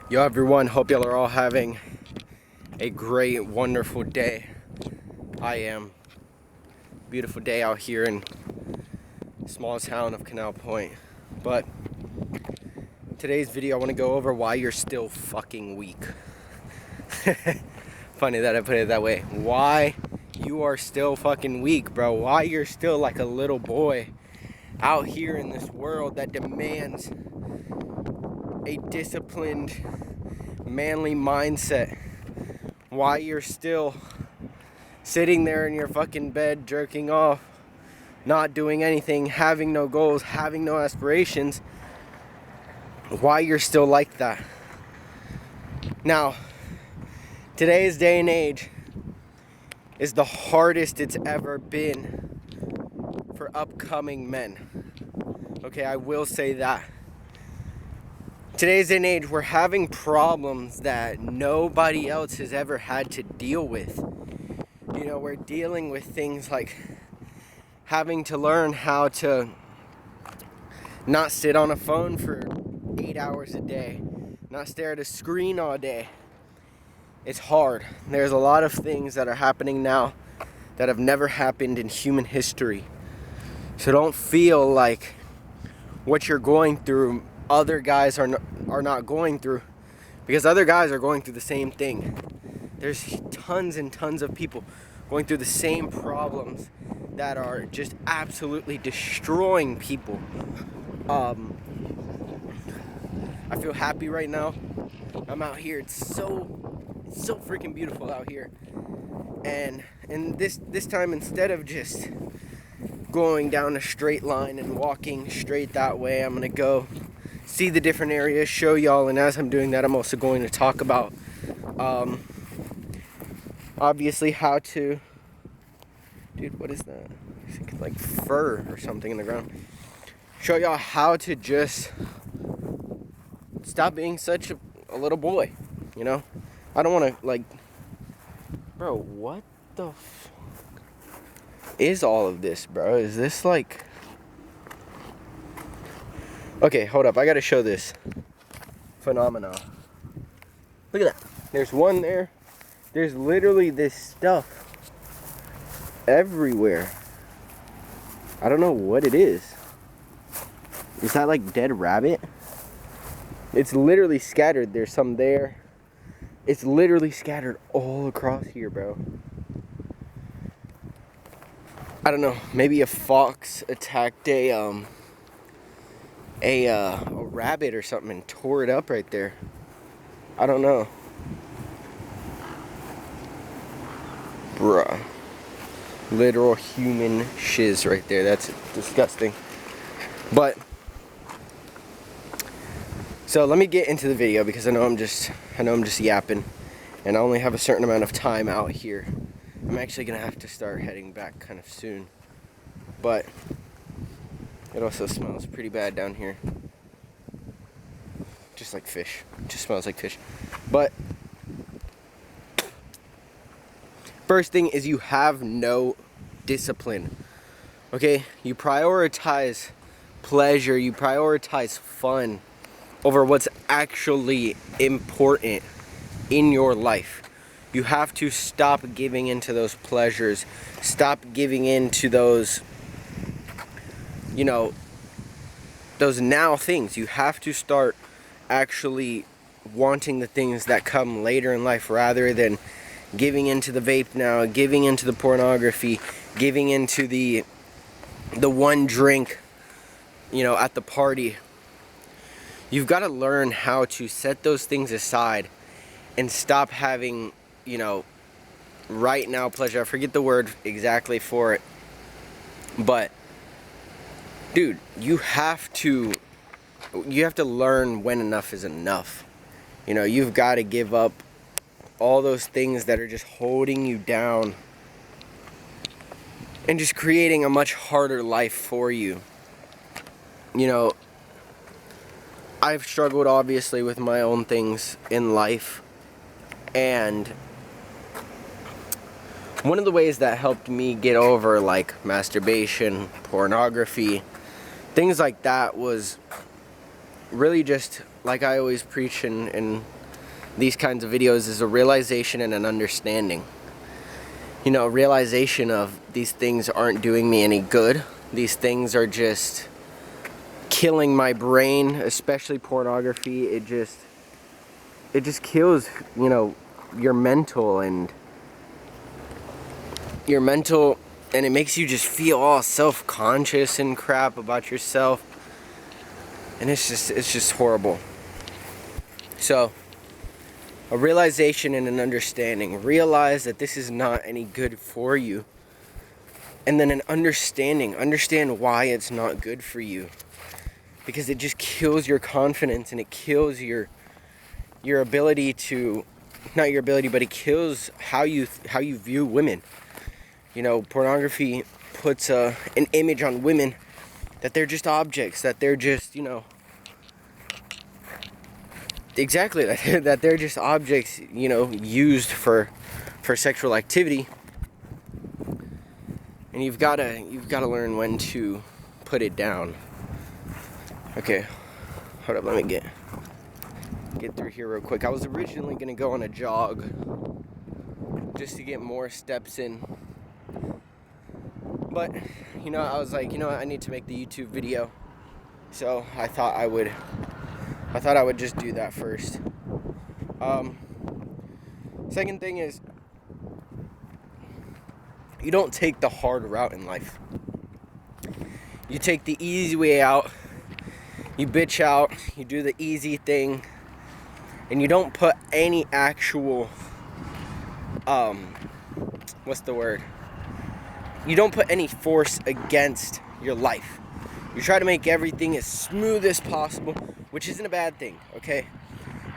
Yo everyone, hope y'all are all having a great, wonderful day. I am. Beautiful day out here in the small town of Canal Point. But today's video I want to go over why you're still fucking weak. Funny that I put it that way. Why you are still fucking weak, bro. Why you're still like a little boy out here in this world that demands a disciplined, manly mindset. Why you're still sitting there in your fucking bed jerking off, not doing anything, having no goals, having no aspirations. Why you're still like that. Now, today's day and age is the hardest it's ever been for upcoming men. Okay, I will say that. Today's day and age, we're having problems that nobody else has ever had to deal with. You know, we're dealing with things like having to learn how to not sit on a phone for 8 hours a day, not stare at a screen all day. It's hard. There's a lot of things that are happening now that have never happened in human history. So don't feel like what you're going through other guys are not going through, because other guys are going through the same thing. There's tons and tons of people going through the same problems that are just absolutely destroying people. I feel happy right now. I'm out here. It's so freaking beautiful out here. And this time, instead of just going down a straight line and walking straight that way, I'm gonna go see the different areas, show y'all, and as I'm doing that, I'm also going to talk about obviously how to, dude, what is that? I think like fur or something in the ground. Show y'all how to just stop being such a little boy, you know? I don't want to, like, bro, what the fuck is all of this, bro? Is this like, okay, hold up, I gotta show this phenomenon. Look at that. There's one there. There's literally this stuff everywhere. I don't know what it is. Is that like dead rabbit? It's literally scattered. There's some there. It's literally scattered all across here, bro. I don't know. Maybe a fox attacked a rabbit or something and tore it up right there. I don't know. Bruh. Literal human shiz right there. That's disgusting. But so let me get into the video, because I know I'm just yapping, and I only have a certain amount of time out here. I'm actually gonna have to start heading back kind of soon. But it also smells pretty bad down here. Just like fish. It just smells like fish. But first thing is, you have no discipline. Okay? You prioritize pleasure, you prioritize fun over what's actually important in your life. You have to stop giving into those pleasures. Stop giving into those, you know, those now things. You have to start actually wanting the things that come later in life, rather than giving into the vape now, giving into the pornography, giving into the one drink, you know, at the party. You've got to learn how to set those things aside and stop having, you know, right now pleasure. I forget the word exactly for it. But dude, you have to learn when enough is enough. You know, you've got to give up all those things that are just holding you down and just creating a much harder life for you. You know, I've struggled obviously with my own things in life, and one of the ways that helped me get over like masturbation, pornography, things like that was really just, like I always preach in these kinds of videos, is a realization and an understanding. You know, realization of these things aren't doing me any good. These things are just killing my brain, especially pornography. It just kills, you know, your mental, and it makes you just feel all self-conscious and crap about yourself. And it's just horrible. So, a realization and an understanding. Realize that this is not any good for you. And then an understanding. Understand why it's not good for you. Because it just kills your confidence, and it kills your ability to, not your ability, but it kills how you view women. You know, pornography puts an image on women that they're just objects, that they're just, you know, exactly, that they're just objects, you know, used for sexual activity. And you've got to learn when to put it down. Okay, hold up, let me get through here real quick. I was originally gonna go on a jog just to get more steps in, but you know, I was like, you know what, I need to make the YouTube video, so I thought I would just do that first. Second thing is, you don't take the hard route in life. You take the easy way out. You bitch out. You do the easy thing, and you don't put any actual what's the word? You don't put any force against your life. You try to make everything as smooth as possible, which isn't a bad thing, okay?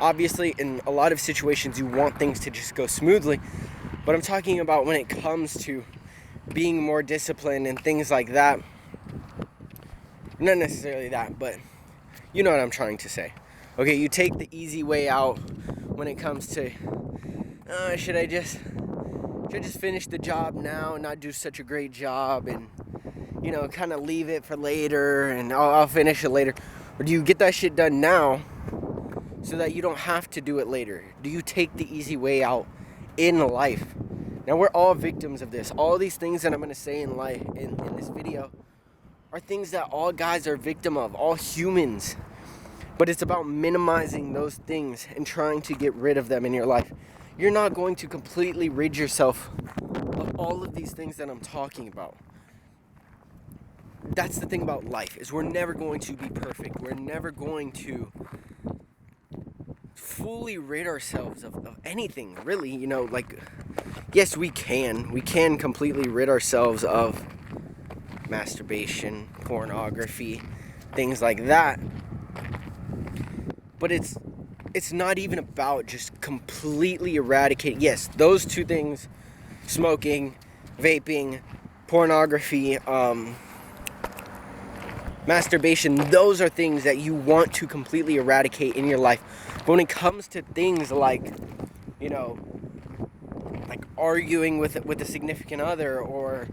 Obviously, in a lot of situations, you want things to just go smoothly, but I'm talking about when it comes to being more disciplined and things like that. Not necessarily that, but you know what I'm trying to say. Okay, you take the easy way out when it comes to, should I just finish the job now and not do such a great job, and, you know, kind of leave it for later, and I'll finish it later? Or do you get that shit done now so that you don't have to do it later? Do you take the easy way out in life? Now, we're all victims of this. All these things that I'm going to say in life, in this video, are things that all guys are victim of, all humans. But it's about minimizing those things and trying to get rid of them in your life. You're not going to completely rid yourself of all of these things that I'm talking about. That's the thing about life, is we're never going to be perfect. We're never going to fully rid ourselves of anything, really. You know, like, yes, we can completely rid ourselves of masturbation, pornography, things like that. But it's not even about just completely eradicating. Yes, those two things, smoking, vaping, pornography, masturbation, those are things that you want to completely eradicate in your life. But when it comes to things like, you know, like arguing with a significant other, or,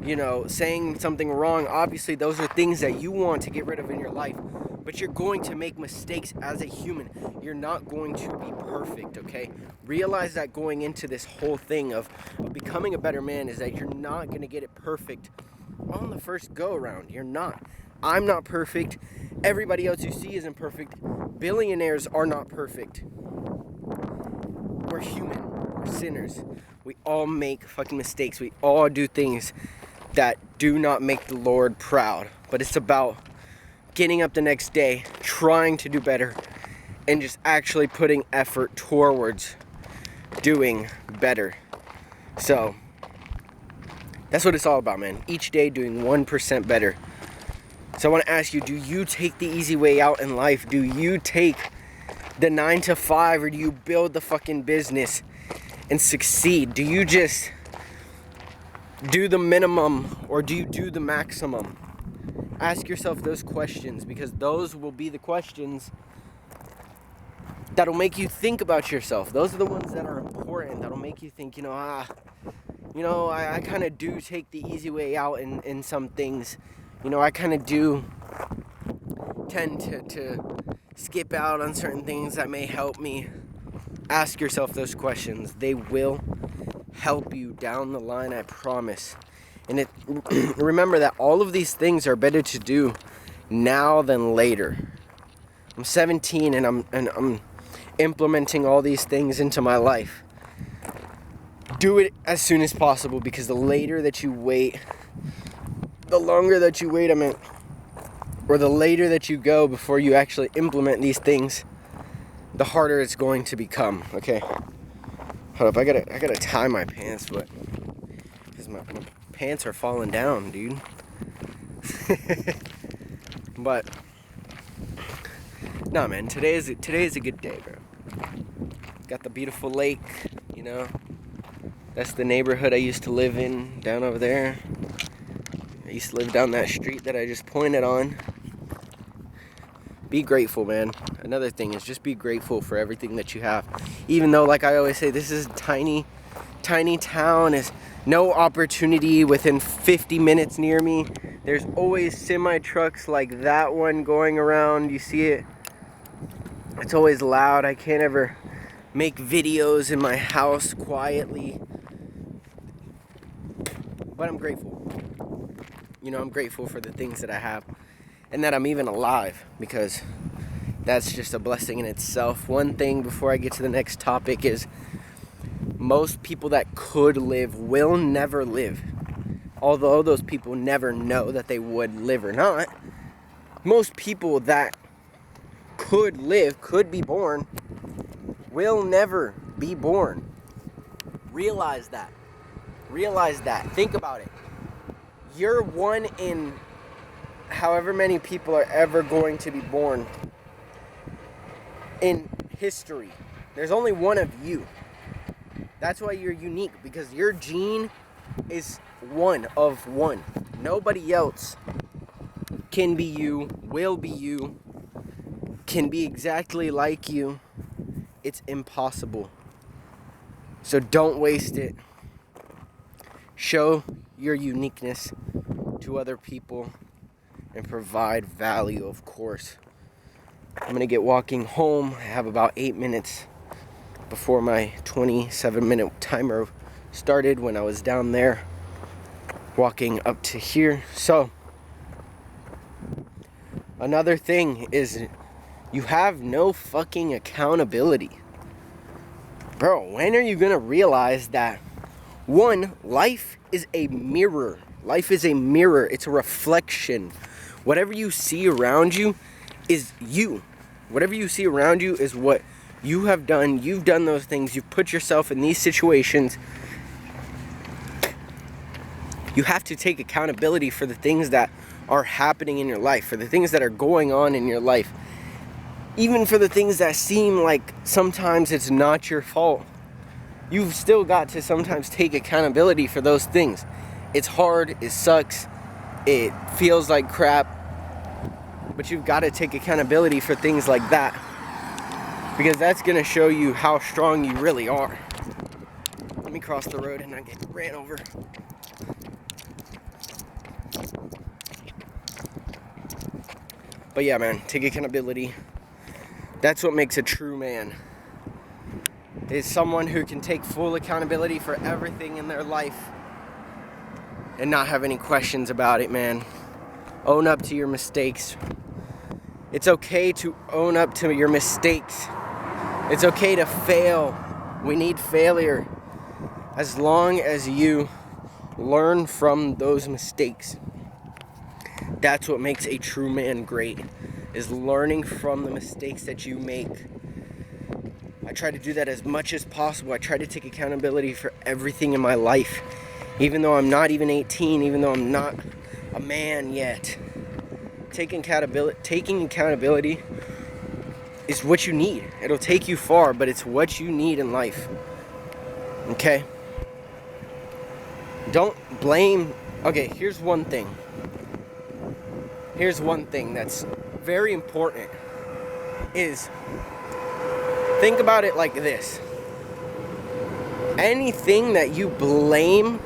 you know, saying something wrong, obviously those are things that you want to get rid of in your life. But you're going to make mistakes as a human. You're not going to be perfect, okay? Realize that going into this whole thing of becoming a better man, is that you're not going to get it perfect on the first go around. You're not. I'm not perfect. Everybody else you see isn't perfect. Billionaires are not perfect. We're human. We're sinners. We all make fucking mistakes. We all do things that do not make the Lord proud. But it's about getting up the next day, trying to do better, and just actually putting effort towards doing better. So that's what it's all about, man. Each day doing 1% better. So I want to ask you, do you take the easy way out in life? Do you take the 9 to 5, or do you build the fucking business and succeed? Do you just do the minimum, or do you do the maximum? Ask yourself those questions, because those will be the questions that'll make you think about yourself. Those are the ones that are important, that'll make you think, I kind of do take the easy way out in some things. I kind of do tend to skip out on certain things that may help me. Ask yourself those questions. They will help you down the line, I promise. And remember that all of these things are better to do now than later. I'm 17 and I'm implementing all these things into my life. Do it as soon as possible, because the later that you wait, the longer that you wait, or the later that you go before you actually implement these things, the harder it's going to become. Okay, hold up, I gotta tie my pants, but because my pants are falling down, dude. But no, man, today is a good day, bro. Got the beautiful lake, you know. That's the neighborhood I used to live in, down over there. I used to live down that street that I just pointed on. Be grateful, man. Another thing is just be grateful for everything that you have. Even though, like I always say, this is a tiny town. Is no opportunity within 50 minutes near me. There's always semi-trucks like that one going around. You see it? It's always loud. I can't ever make videos in my house quietly. But I'm grateful. You know, I'm grateful for the things that I have. And that I'm even alive, because that's just a blessing in itself. One thing before I get to the next topic is most people that could live will never live. Although those people never know that they would live or not. Most people that could live, could be born, will never be born. Realize that. Realize that. Think about it. You're one in however many people are ever going to be born in history. There's only one of you. That's why you're unique, because your gene is one of one. Nobody else can be you, will be you, can be exactly like you. It's impossible. So don't waste it. Show your uniqueness to other people and provide value, of course. I'm going to get walking home. I have about 8 minutes before my 27-minute timer started when I was down there walking up to here. So, another thing is you have no fucking accountability. Bro, when are you going to realize that, one, life is a mirror. Life is a mirror. It's a reflection. Whatever you see around you is you. Whatever you see around you is what you have done. You've done those things. You've put yourself in these situations. You have to take accountability for the things that are happening in your life, for the things that are going on in your life. Even for the things that seem like sometimes it's not your fault. You've still got to sometimes take accountability for those things. It's hard, it sucks, it feels like crap, but you've got to take accountability for things like that, because that's going to show you how strong you really are. Let me cross the road and not get ran over. But yeah, man, take accountability. That's what makes a true man. Is someone who can take full accountability for everything in their life and not have any questions about it, man. Own up to your mistakes. It's okay to own up to your mistakes. It's okay to fail. We need failure. As long as you learn from those mistakes. That's what makes a true man great, is learning from the mistakes that you make. I try to do that as much as possible. I try to take accountability for everything in my life. Even though I'm not even 18, even though I'm not a man yet. Taking accountability is what you need. It'll take you far, but it's what you need in life. Okay? Don't blame... Okay, here's one thing. Here's one thing that's very important. Is... think about it like this. Anything that you blame,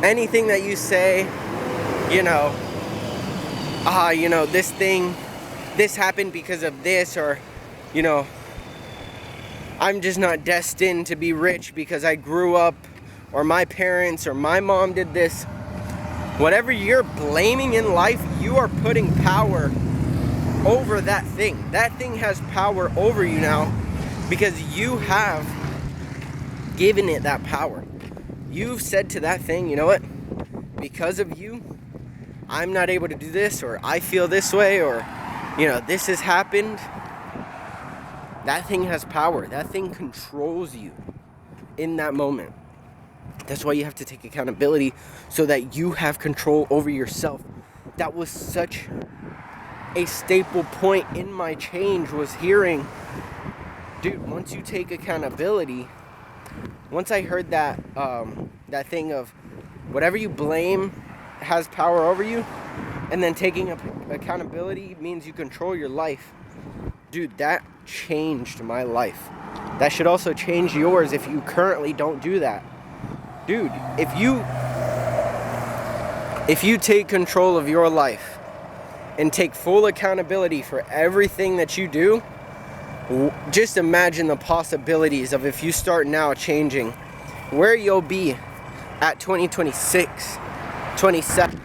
anything that you say, this this happened because of this, or, you know, I'm just not destined to be rich because I grew up, or my parents, or my mom did this. Whatever you're blaming in life, you are putting power over that thing. That thing has power over you now because you have given it that power. You've said to that thing, you know what? Because of you, I'm not able to do this, or I feel this way, or, you know, this has happened. That thing has power. That thing controls you in that moment. That's why you have to take accountability so that you have control over yourself. That was such a staple point in my change, was hearing, dude, once you take accountability, once I heard that that thing of whatever you blame has power over you, and then taking accountability means you control your life. Dude, that changed my life. That should also change yours if you currently don't do that. Dude, if you take control of your life and take full accountability for everything that you do, just imagine the possibilities of, if you start now changing, where you'll be at 2026, 27.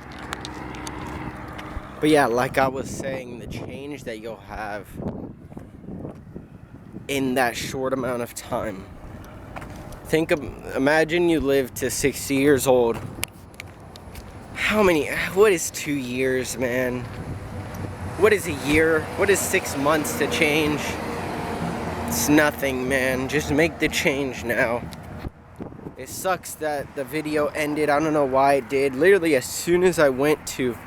But yeah, like I was saying, the change that you'll have in that short amount of time. Imagine you live to 60 years old. What is 2 years, man? What is a year? What is 6 months to change? It's nothing, man. Just make the change now. It sucks that the video ended. I don't know why it did. Literally, as soon as I went to...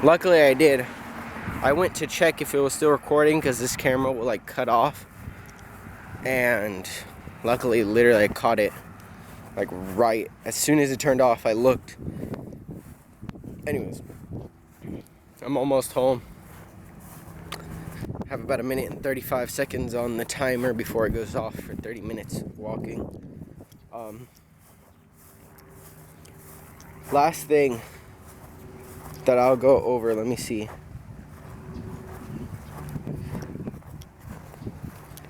Luckily, I did. I went to check if it was still recording, because this camera will, like, cut off. And luckily, literally, I caught it, like, right. As soon as it turned off, I looked. Anyways, I'm almost home. Have about 1:35 on the timer before it goes off for 30 minutes of walking. Last thing that I'll go over, let me see,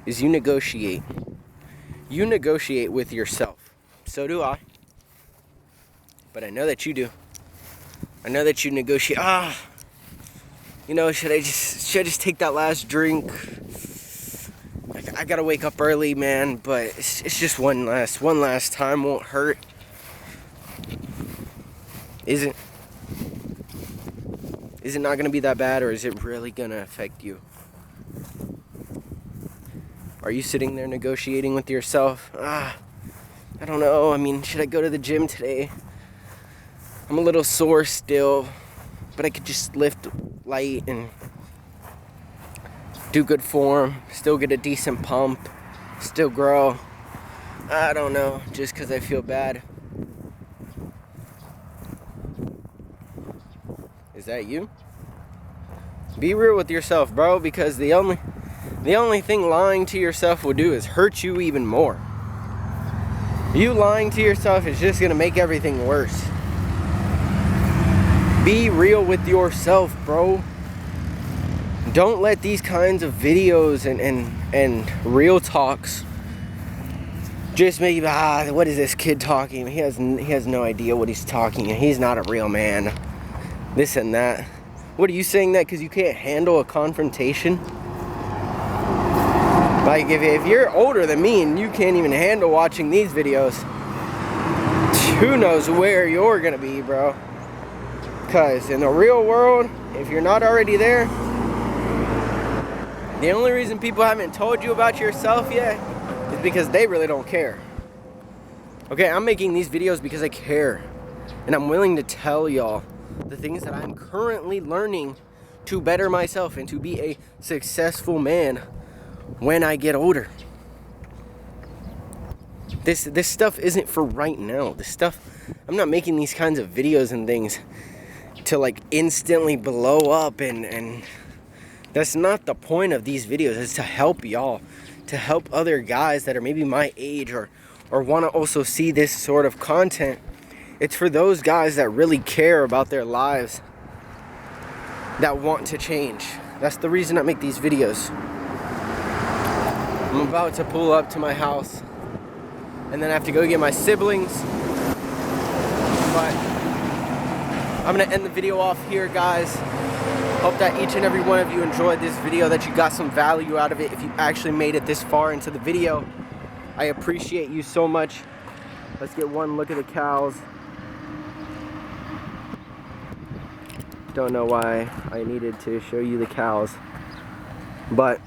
is you negotiate. You negotiate with yourself. So do I. But I know that you do. I know that you negotiate. You know, should I just take that last drink? I gotta wake up early, man, but it's just one last time, won't hurt. Is it not gonna be that bad, or is it really gonna affect you? Are you sitting there negotiating with yourself? I don't know. I mean, should I go to the gym today? I'm a little sore still, but I could just lift light and do good form, still get a decent pump, still grow. I don't know, just because I feel bad. Is that you? Be real with yourself, bro, because the only thing lying to yourself will do is hurt you even more. You lying to yourself is just gonna make everything worse. Be real with yourself, bro. Don't let these kinds of videos and real talks just make you, what is this kid talking? He has no idea what he's talking. He's not a real man. This and that. What, are you saying that because you can't handle a confrontation? Like, if you're older than me and you can't even handle watching these videos, who knows where you're gonna be, bro? Because in the real world, if you're not already there, the only reason people haven't told you about yourself yet is because they really don't care. Okay, I'm making these videos because I care. And I'm willing to tell y'all the things that I'm currently learning to better myself and to be a successful man when I get older. This stuff isn't for right now. I'm not making these kinds of videos and things to like instantly blow up, and that's not the point of these videos. It's to help y'all, to help other guys that are maybe my age or want to also see this sort of content. It's for those guys that really care about their lives, that want to change, That's the reason I make these videos. I'm about to pull up to my house, and then I have to go get my siblings. But I'm gonna end the video off here, guys. Hope that each and every one of you enjoyed this video, that you got some value out of it. If you actually made it this far into the video, I appreciate you so much. Let's get one look at the cows. Don't know why I needed to show you the cows, but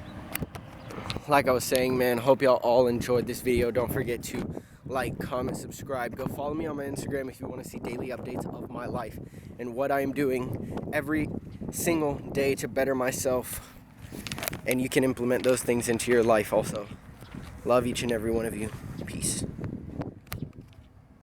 like I was saying, man, hope y'all all enjoyed this video. Don't forget to like, comment, subscribe. Go follow me on my Instagram if you want to see daily updates of my life and what I am doing every single day to better myself. And you can implement those things into your life also. Love each and every one of you. Peace.